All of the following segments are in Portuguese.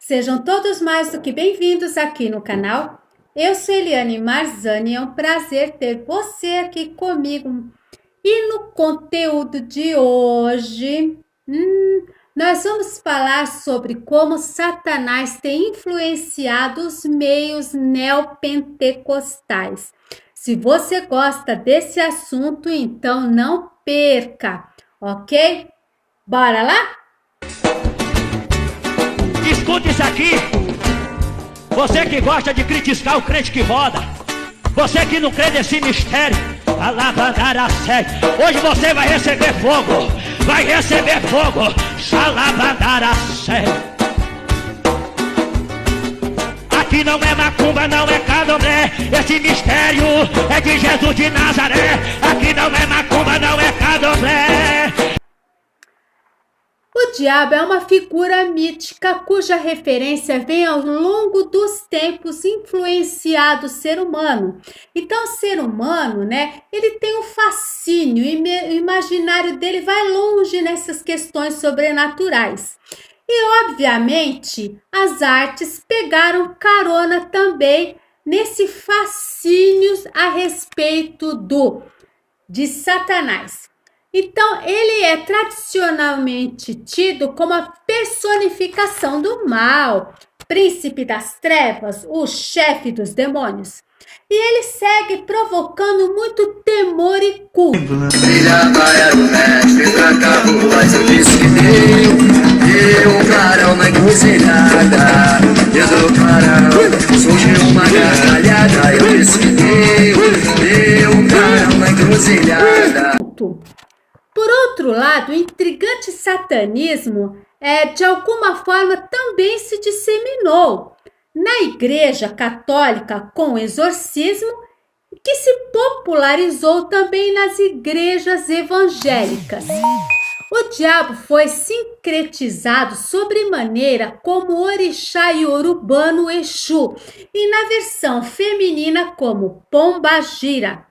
Sejam todos mais do que bem-vindos aqui no canal. Eu sou Eliane Marzani, é um prazer ter você aqui comigo. E no conteúdo de hoje, nós vamos falar sobre como Satanás tem influenciado os meios neopentecostais. Se você gosta desse assunto, então não perca, ok? Bora lá? Escute isso aqui. Você que gosta de criticar o crente que roda, você que não crê nesse mistério, hoje você vai receber fogo. Vai receber fogo. Aqui não é macumba, não é candomblé. Esse mistério é de Jesus de Nazaré. Aqui não é macumba, não é candomblé. O diabo é uma figura mítica cuja referência vem ao longo dos tempos influenciado o ser humano. Então, o ser humano, ele tem um fascínio, o imaginário dele vai longe nessas questões sobrenaturais. E, obviamente, as artes pegaram carona também nesse fascínio a respeito de Satanás. Então, ele é tradicionalmente tido como a personificação do mal, príncipe das trevas, o chefe dos demônios. E ele segue provocando muito temor e culto. Filha vai do mestre, tranca a voz, eu disse que deu um clarão na encruzilhada. Dentro do clarão surgiu uma gargalhada. Eu disse que deu um clarão na encruzilhada. Por outro lado, o intrigante satanismo de alguma forma também se disseminou na Igreja Católica com o exorcismo, que se popularizou também nas igrejas evangélicas. O diabo foi sincretizado sobremaneira como orixá iorubano Exu e na versão feminina como Pombagira.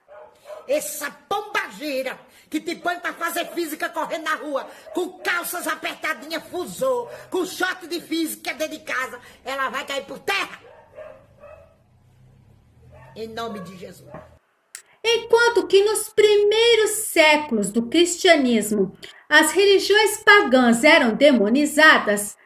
Essa pombagira que te põe pra fazer física correndo na rua, com calças apertadinhas fusou, com short de física dentro de casa, ela vai cair por terra. Em nome de Jesus. Enquanto que nos primeiros séculos do cristianismo, as religiões pagãs eram demonizadas,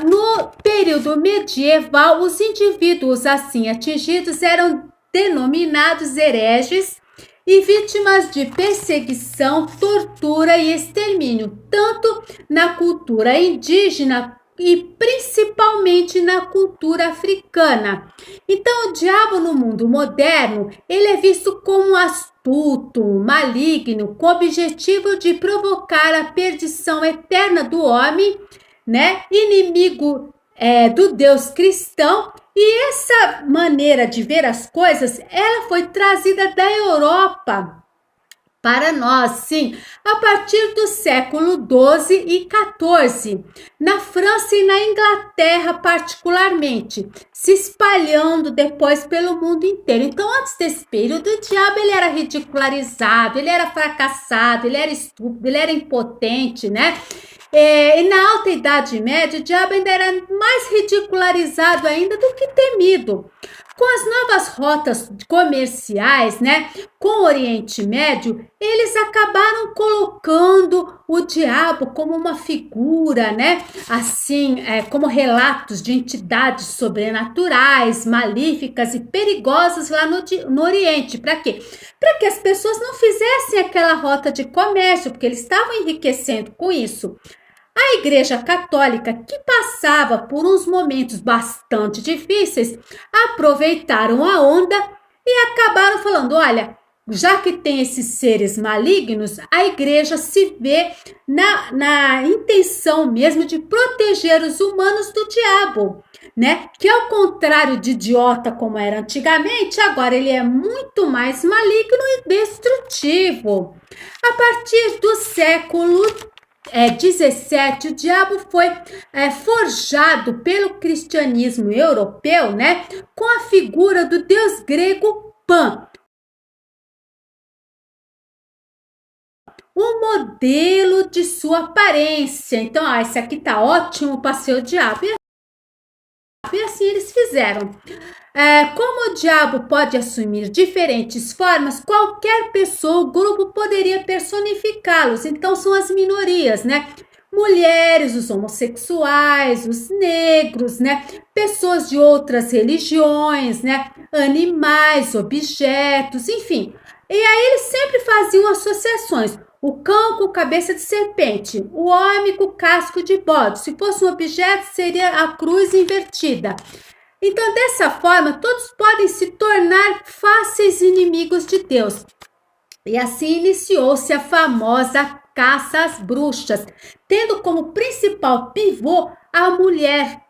no período medieval, os indivíduos assim atingidos eram denominados hereges e vítimas de perseguição, tortura e extermínio, tanto na cultura indígena e principalmente na cultura africana. Então, o diabo no mundo moderno, ele é visto como astuto, maligno, com o objetivo de provocar a perdição eterna do homem, inimigo do Deus cristão. E essa maneira de ver as coisas, ela foi trazida da Europa para nós, sim, a partir do século XII e XIV, na França e na Inglaterra particularmente, se espalhando depois pelo mundo inteiro. Então, antes desse período, o diabo ele era ridicularizado, ele era fracassado, ele era estúpido, ele era impotente, E na Alta Idade Média, o diabo ainda era mais ridicularizado ainda do que temido. Com as novas rotas comerciais, com o Oriente Médio, eles acabaram colocando o diabo como uma figura, assim, como relatos de entidades sobrenaturais, malíficas e perigosas lá no Oriente. Para quê? Para que as pessoas não fizessem aquela rota de comércio, porque eles estavam enriquecendo com isso. A Igreja Católica, que passava por uns momentos bastante difíceis, aproveitaram a onda e acabaram falando, olha, já que tem esses seres malignos, a igreja se vê na intenção mesmo de proteger os humanos do diabo, Que ao contrário de idiota como era antigamente, agora ele é muito mais maligno e destrutivo. A partir do século 17, o diabo foi forjado pelo cristianismo europeu, com a figura do deus grego Pan, o modelo de sua aparência. Então, esse aqui tá ótimo para ser o diabo. E assim eles fizeram. Como o diabo pode assumir diferentes formas, qualquer pessoa ou grupo poderia personificá-los. Então são as minorias, né? Mulheres, os homossexuais, os negros, né? Pessoas de outras religiões, né? Animais, objetos, enfim. E aí eles sempre faziam associações. O cão com cabeça de serpente, o homem com casco de bode. Se fosse um objeto, seria a cruz invertida. Então, dessa forma, todos podem se tornar fáceis inimigos de Deus. E assim iniciou-se a famosa caça às bruxas, tendo como principal pivô a mulher,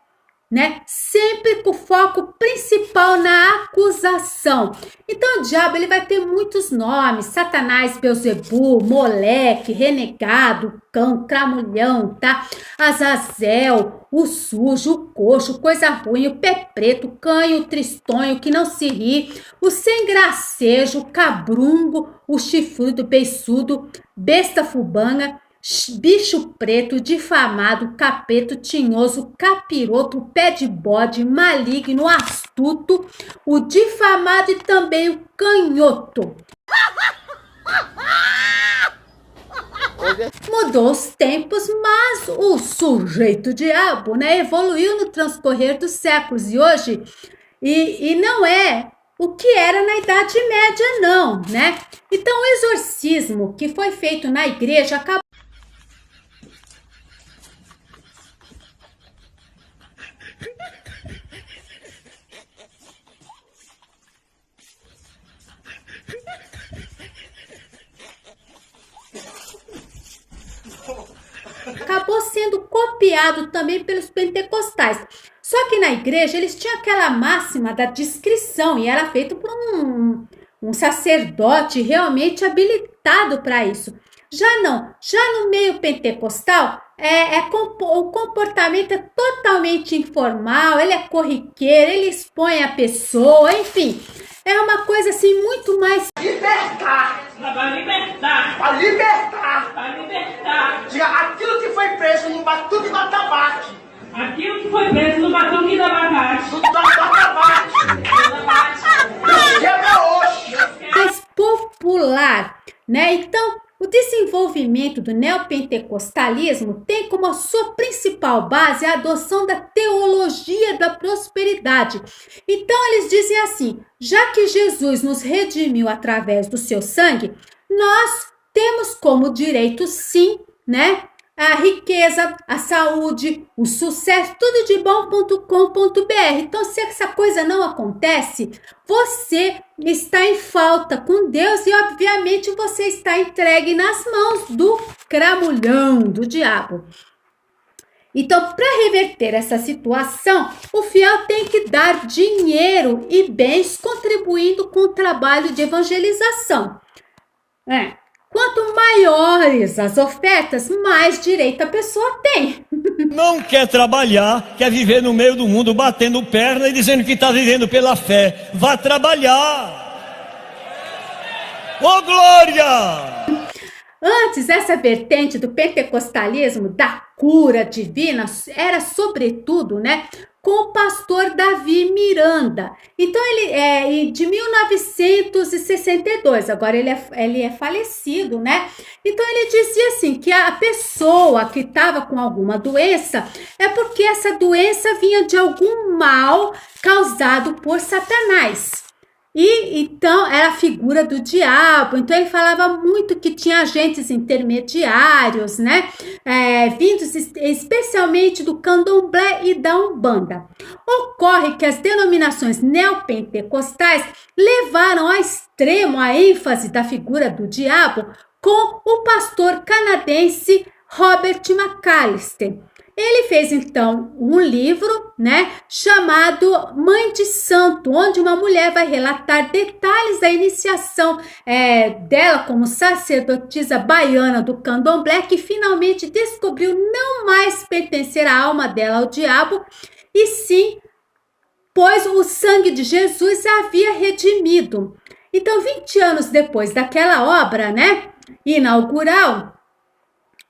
né? Sempre com foco principal na acusação. Então o diabo ele vai ter muitos nomes: Satanás, Beelzebu, Moleque, Renegado, Cão, Cramulhão, tá? Azazel, o sujo, o coxo, coisa ruim, o pé preto, o canho, o tristonho, que não se ri, o sem gracejo, o cabrungo, o chifrudo, beiçudo, besta fubanga, bicho preto, difamado, capeto, tinhoso, capiroto, pé de bode, maligno, astuto, o difamado e também o canhoto. Mudou os tempos, mas o sujeito diabo, né, evoluiu no transcorrer dos séculos e hoje e não é o que era na Idade Média, não, né? Então o exorcismo que foi feito na igreja acabou sendo copiado também pelos pentecostais. Só que na igreja eles tinham aquela máxima da discrição e era feito por um sacerdote realmente habilitado para isso. Já no meio pentecostal, o comportamento é totalmente informal, ele é corriqueiro, ele expõe a pessoa, enfim, é uma coisa assim muito mais... Libertar! Para libertar! Para libertar! Para libertar! Diga, aquilo que foi preso no batuque do abacate! Aquilo que foi preso no batuque do abacate! Do abacate! Quebra hoje! mais popular, né? Então, o desenvolvimento do neopentecostalismo tem como a sua principal base a adoção da teologia da prosperidade. Então, eles dizem assim: já que Jesus nos redimiu através do seu sangue, nós temos como direito, sim, né? A riqueza, a saúde, o sucesso, tudo de bom.com.br. Então, se essa coisa não acontece, você está em falta com Deus e, obviamente, você está entregue nas mãos do cramulhão, do diabo. Então, para reverter essa situação, o fiel tem que dar dinheiro e bens contribuindo com o trabalho de evangelização. Quanto maiores as ofertas, mais direito a pessoa tem. Não quer trabalhar, quer viver no meio do mundo batendo perna e dizendo que está vivendo pela fé. Vá trabalhar. Ô glória! Antes, essa vertente do pentecostalismo, da cura divina, era sobretudo, né, com o pastor Davi Miranda. Então, ele é de 1962, agora ele é falecido, né? Então, ele dizia assim, que a pessoa que estava com alguma doença é porque essa doença vinha de algum mal causado por Satanás. E então era a figura do diabo. Então ele falava muito que tinha agentes intermediários, né? Vindos especialmente do candomblé e da umbanda. Ocorre que as denominações neopentecostais levaram ao extremo a ênfase da figura do diabo com o pastor canadense Robert McAllister. Ele fez, então, um livro, né, chamado Mãe de Santo, onde uma mulher vai relatar detalhes da iniciação dela como sacerdotisa baiana do candomblé, que finalmente descobriu não mais pertencer a alma dela ao diabo, e sim, pois o sangue de Jesus a havia redimido. Então, 20 anos depois daquela obra, né, inaugural,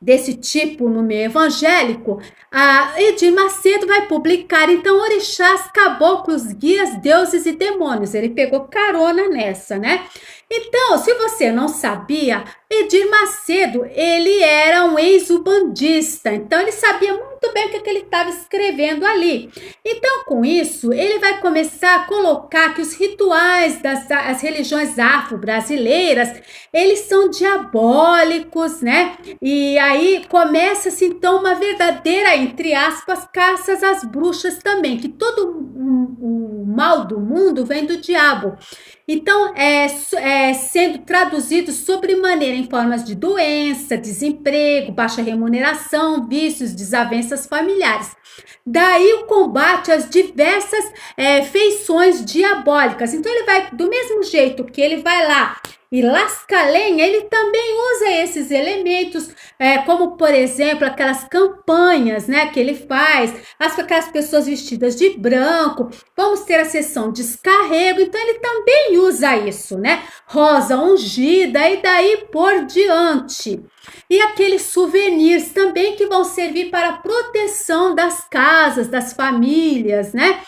desse tipo no meio evangélico, a Edir Macedo vai publicar, então, Orixás, Caboclos, Guias, Deuses e Demônios. Ele pegou carona nessa, né? Então, se você não sabia, Edir Macedo, ele era um ex-ubandista, então ele sabia muito bem o que ele estava escrevendo ali. Então, com isso, ele vai começar a colocar que os rituais das religiões afro-brasileiras, eles são diabólicos, né? E aí começa-se, então, uma verdadeira, entre aspas, caças às bruxas também, que todo o mal do mundo vem do diabo. Então, sendo traduzido sobremaneira em formas de doença, desemprego, baixa remuneração, vícios, desavenças familiares. Daí o combate às diversas feições diabólicas. Então, ele vai, do mesmo jeito que ele vai lá e lasca a lenha, ele também usa esses elementos, como, por exemplo, aquelas campanhas, né, que ele faz, aquelas pessoas vestidas de branco, vamos ter a sessão descarrego, então ele também usa isso, né, rosa ungida e daí por diante. E aqueles souvenirs também que vão servir para a proteção das casas, das famílias, né?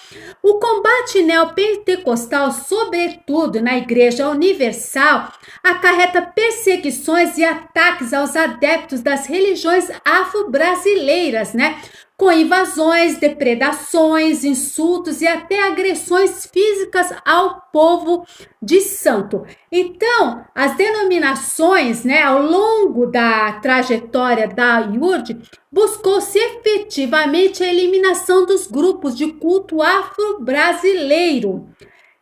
O combate neopentecostal, sobretudo na Igreja Universal, acarreta perseguições e ataques aos adeptos das religiões afro-brasileiras, né? Com invasões, depredações, insultos e até agressões físicas ao povo de santo. Então, as denominações, né, ao longo da trajetória da IURD, buscou-se efetivamente a eliminação dos grupos de culto afro-brasileiro.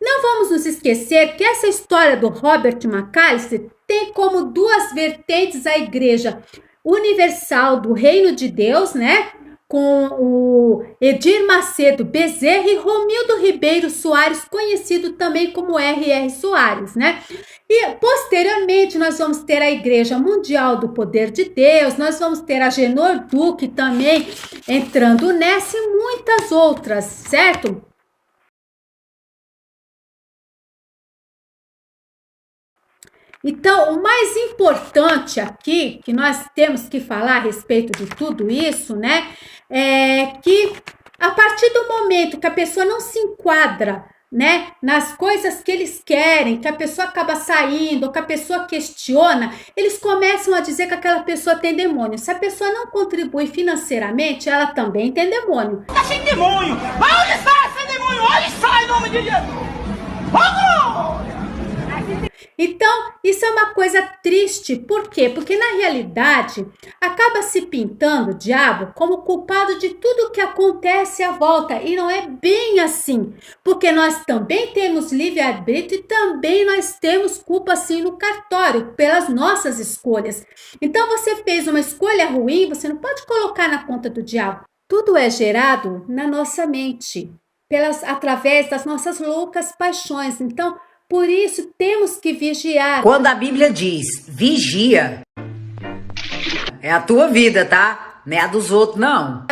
Não vamos nos esquecer que essa história do Robert McAllister tem como duas vertentes a Igreja Universal do Reino de Deus, né? Com o Edir Macedo Bezerra e Romildo Ribeiro Soares, conhecido também como R.R. Soares, né? E posteriormente nós vamos ter a Igreja Mundial do Poder de Deus, nós vamos ter a Genor Duque também entrando nessa e muitas outras, certo? Então, o mais importante aqui, que nós temos que falar a respeito de tudo isso, né, é que a partir do momento que a pessoa não se enquadra, né, nas coisas que eles querem, que a pessoa acaba saindo, ou que a pessoa questiona, eles começam a dizer que aquela pessoa tem demônio. Se a pessoa não contribui financeiramente, ela também tem demônio. Tá sem demônio! Mas onde está esse demônio? Onde está em nome de Jesus? Vamos! Então, isso é uma coisa triste. Por quê? Porque, na realidade, acaba se pintando o diabo como culpado de tudo que acontece à volta. E não é bem assim. Porque nós também temos livre-arbítrio e também nós temos culpa, sim, no cartório, pelas nossas escolhas. Então, você fez uma escolha ruim, você não pode colocar na conta do diabo. Tudo é gerado na nossa mente, através das nossas loucas paixões. Então, por isso, temos que vigiar. Quando a Bíblia diz vigia, é a tua vida, tá? Não é a dos outros, não.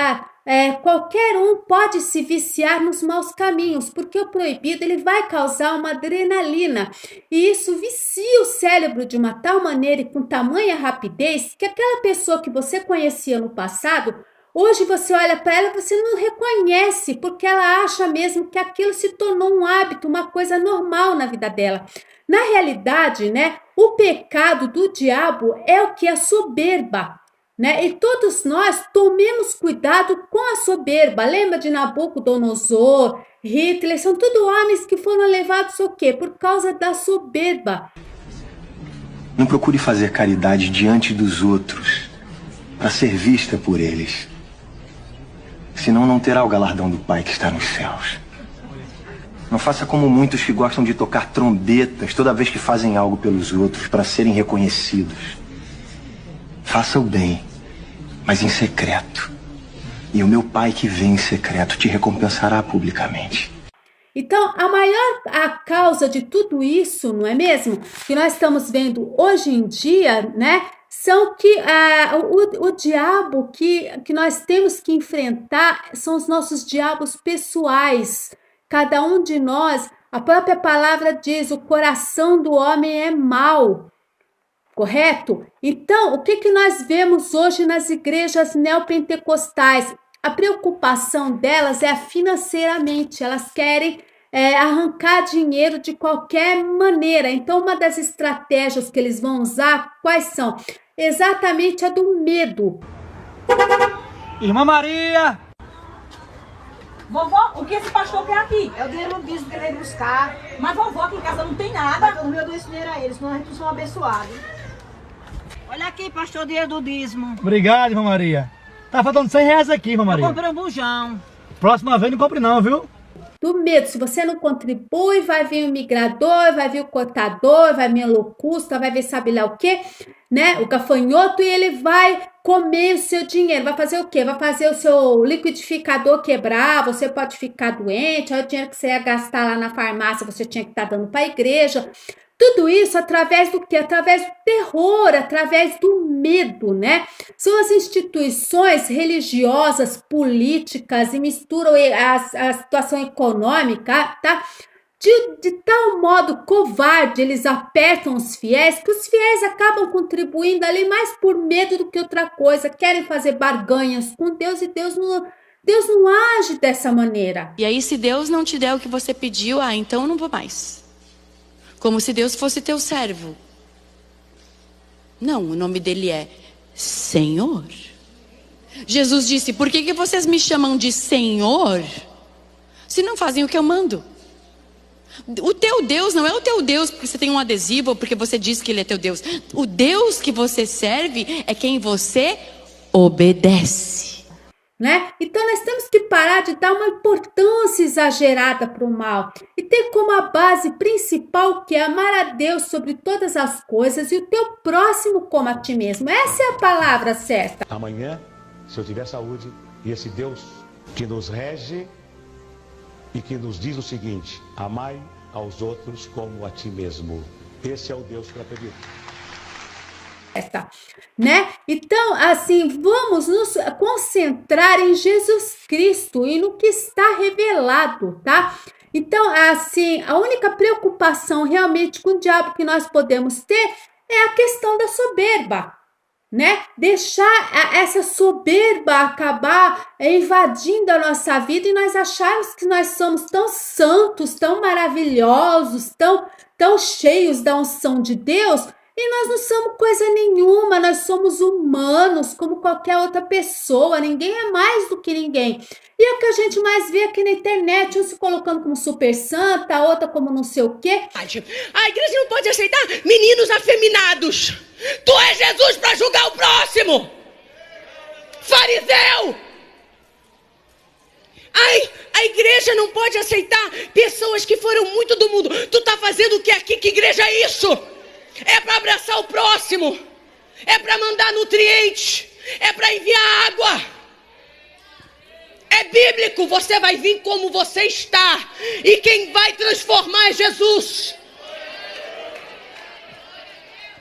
Qualquer um pode se viciar nos maus caminhos, porque o proibido ele vai causar uma adrenalina. E isso vicia o cérebro de uma tal maneira e com tamanha rapidez que aquela pessoa que você conhecia no passado, hoje você olha para ela e você não reconhece, porque ela acha mesmo que aquilo se tornou um hábito, uma coisa normal na vida dela. Na realidade, né, o pecado do diabo é o que? A soberba, né? E todos nós tomemos cuidado com a soberba. Lembra de Nabucodonosor, Hitler? São tudo homens que foram levados o quê? Por causa da soberba. Não procure fazer caridade diante dos outros para ser vista por eles. Senão não terá o galardão do Pai que está nos céus. Não faça como muitos que gostam de tocar trombetas toda vez que fazem algo pelos outros para serem reconhecidos. Faça o bem, mas em secreto. E o meu Pai que vem em secreto te recompensará publicamente. Então, a causa de tudo isso, não é mesmo? Que nós estamos vendo hoje em dia, né? São que o diabo que nós temos que enfrentar são os nossos diabos pessoais. Cada um de nós, a própria palavra diz, o coração do homem é mau. correto? Então, o que que nós vemos hoje nas igrejas neopentecostais? A preocupação delas é financeiramente, elas querem arrancar dinheiro de qualquer maneira. Então, uma das estratégias que eles vão usar, quais são? Exatamente a do medo. Irmã Maria! Vovó, o que esse pastor quer aqui? É o dinheiro do dízimo que ele veio buscar. Mas vovó, aqui em casa não tem nada. Eu não dou esse dinheiro a eles, senão a gente não são abençoados. Olha aqui, pastor, o dinheiro do dízimo. Obrigado, irmã Maria. Tá faltando R$100 aqui, irmã Maria. Eu comprei um bujão. Próxima vez não compre não, viu? Do medo, se você não contribui, vai vir o migrador, vai vir o cortador, vai vir a locusta, vai vir sabe lá o quê, né? O gafanhoto, e ele vai comer o seu dinheiro. Vai fazer o quê? Vai fazer o seu liquidificador quebrar, você pode ficar doente, aí o dinheiro que você ia gastar lá na farmácia, você tinha que estar dando para a igreja. Tudo isso através do quê? Através do terror, através do medo, né? São as instituições religiosas, políticas, e misturam a situação econômica, tá? De tal modo covarde, eles apertam os fiéis, que os fiéis acabam contribuindo ali mais por medo do que outra coisa, querem fazer barganhas com Deus, e Deus não age dessa maneira. E aí, se Deus não te der o que você pediu, então eu não vou mais. Como se Deus fosse teu servo. Não, o nome dele é Senhor. Jesus disse, por que vocês me chamam de Senhor, se não fazem o que eu mando? O teu Deus não é o teu Deus porque você tem um adesivo ou porque você diz que ele é teu Deus. O Deus que você serve é quem você obedece. Né? Então nós temos que parar de dar uma importância exagerada para o mal e ter como a base principal que é amar a Deus sobre todas as coisas e o teu próximo como a ti mesmo. Essa é a palavra certa. Amanhã, se eu tiver saúde, e esse Deus que nos rege e que nos diz o seguinte: amai aos outros como a ti mesmo. Esse é o Deus que eu acredito. Né? Então, assim, vamos nos concentrar em Jesus Cristo e no que está revelado, tá? Então, assim, a única preocupação realmente com o diabo que nós podemos ter é a questão da soberba, né? Deixar essa soberba acabar invadindo a nossa vida e nós acharmos que nós somos tão santos, tão maravilhosos, tão cheios da unção de Deus. E nós não somos coisa nenhuma, nós somos humanos como qualquer outra pessoa, ninguém é mais do que ninguém. E é o que a gente mais vê aqui na internet, um se colocando como super santa, a outra como não sei o quê. A igreja não pode aceitar meninos afeminados. Tu és Jesus para julgar o próximo. Fariseu. Ai, a igreja não pode aceitar pessoas que foram muito do mundo. Tu tá fazendo o que aqui? Que igreja é isso? É para abraçar o próximo, é para mandar nutrientes, é para enviar água. É bíblico, você vai vir como você está, e quem vai transformar é Jesus.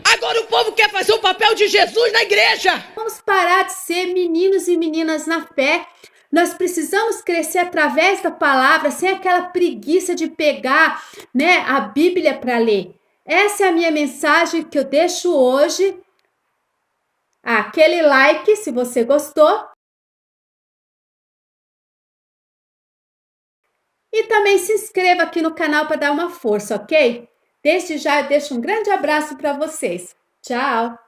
Agora o povo quer fazer o papel de Jesus na igreja. Vamos parar de ser meninos e meninas na fé. Nós precisamos crescer através da palavra, sem aquela preguiça de pegar, né, a Bíblia para ler. Essa é a minha mensagem que eu deixo hoje. Aquele like se você gostou. E também se inscreva aqui no canal para dar uma força, ok? Desde já eu deixo um grande abraço para vocês. Tchau!